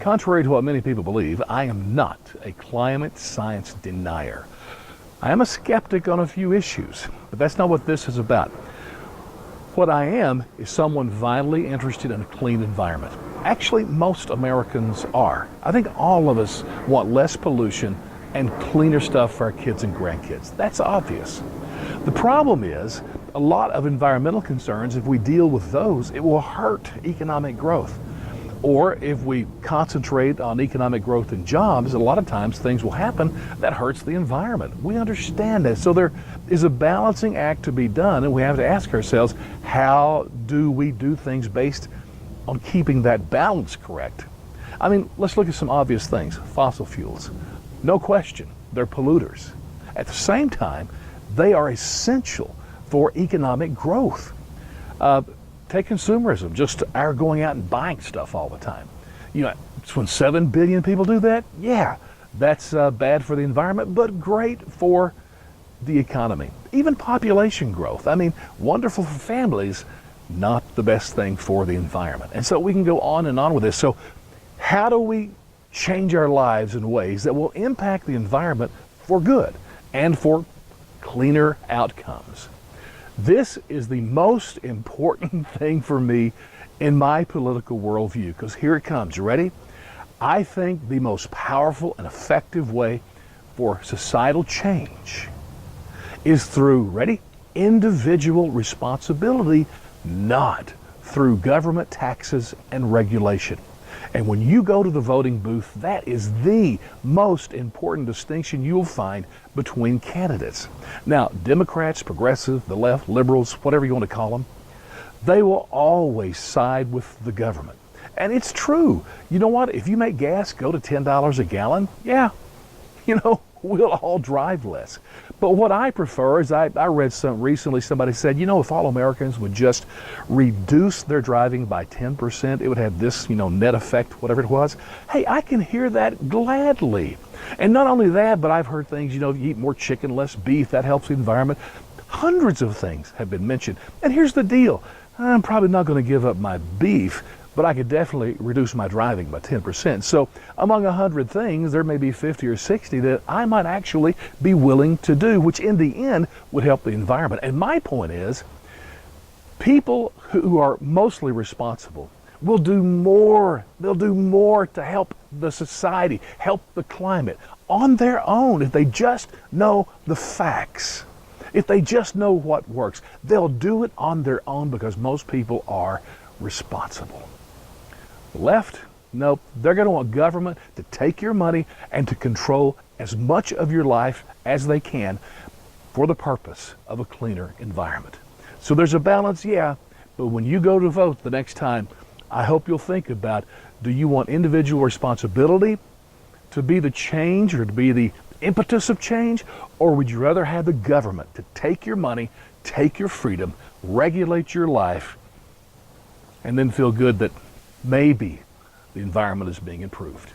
Contrary to what many people believe, I am not a climate science denier. I am a skeptic on a few issues, but that's not what this is about. What I am is someone vitally interested in a clean environment. Actually, most Americans are. I think all of us want less pollution and cleaner stuff for our kids and grandkids. That's obvious. The problem is, a lot of environmental concerns, if we deal with those, it will hurt economic growth. Or if we concentrate on economic growth and jobs, a lot of times things will happen that hurts the environment. We understand that. So there is a balancing act to be done, and we have to ask ourselves, how do we do things based on keeping that balance correct? I mean, let's look at some obvious things. Fossil fuels. No question, they're polluters. At the same time, they are essential for economic growth. Take consumerism, just our going out and buying stuff all the time. You know, it's when 7 billion people do that, yeah, that's bad for the environment, but great for the economy. Even population growth. I mean, wonderful for families, not the best thing for the environment. And so we can go on and on with this. So how do we change our lives in ways that will impact the environment for good and for cleaner outcomes? This is the most important thing for me in my political worldview, because here it comes. You ready? I think the most powerful and effective way for societal change is through, ready? Individual responsibility, not through government taxes and regulation. And when you go to the voting booth, that is the most important distinction you'll find between candidates. Now, Democrats, progressive, the left, liberals, whatever you want to call them, they will always side with the government. And it's true. You know what? If you make gas go to $10 a gallon, yeah, we'll all drive less. But what I prefer is, I read recently, somebody said, if all Americans would just reduce their driving by 10%, it would have this, net effect, whatever it was. Hey, I can hear that gladly. And not only that, but I've heard things, you eat more chicken, less beef, that helps the environment. Hundreds of things have been mentioned. And here's the deal. I'm probably not going to give up my beef, but I could definitely reduce my driving by 10%. So among 100 things, there may be 50 or 60 that I might actually be willing to do, which in the end would help the environment. And my point is, people who are mostly responsible will do more. They'll do more to help the society, help the climate on their own if they just know the facts. If they just know what works, they'll do it on their own because most people are responsible. The left, nope, they're going to want government to take your money and to control as much of your life as they can for the purpose of a cleaner environment. So there's a balance, yeah, but when you go to vote the next time, I hope you'll think about, do you want individual responsibility to be the change or to be the impetus of change, or would you rather have the government to take your money, take your freedom, regulate your life, and then feel good that maybe the environment is being improved?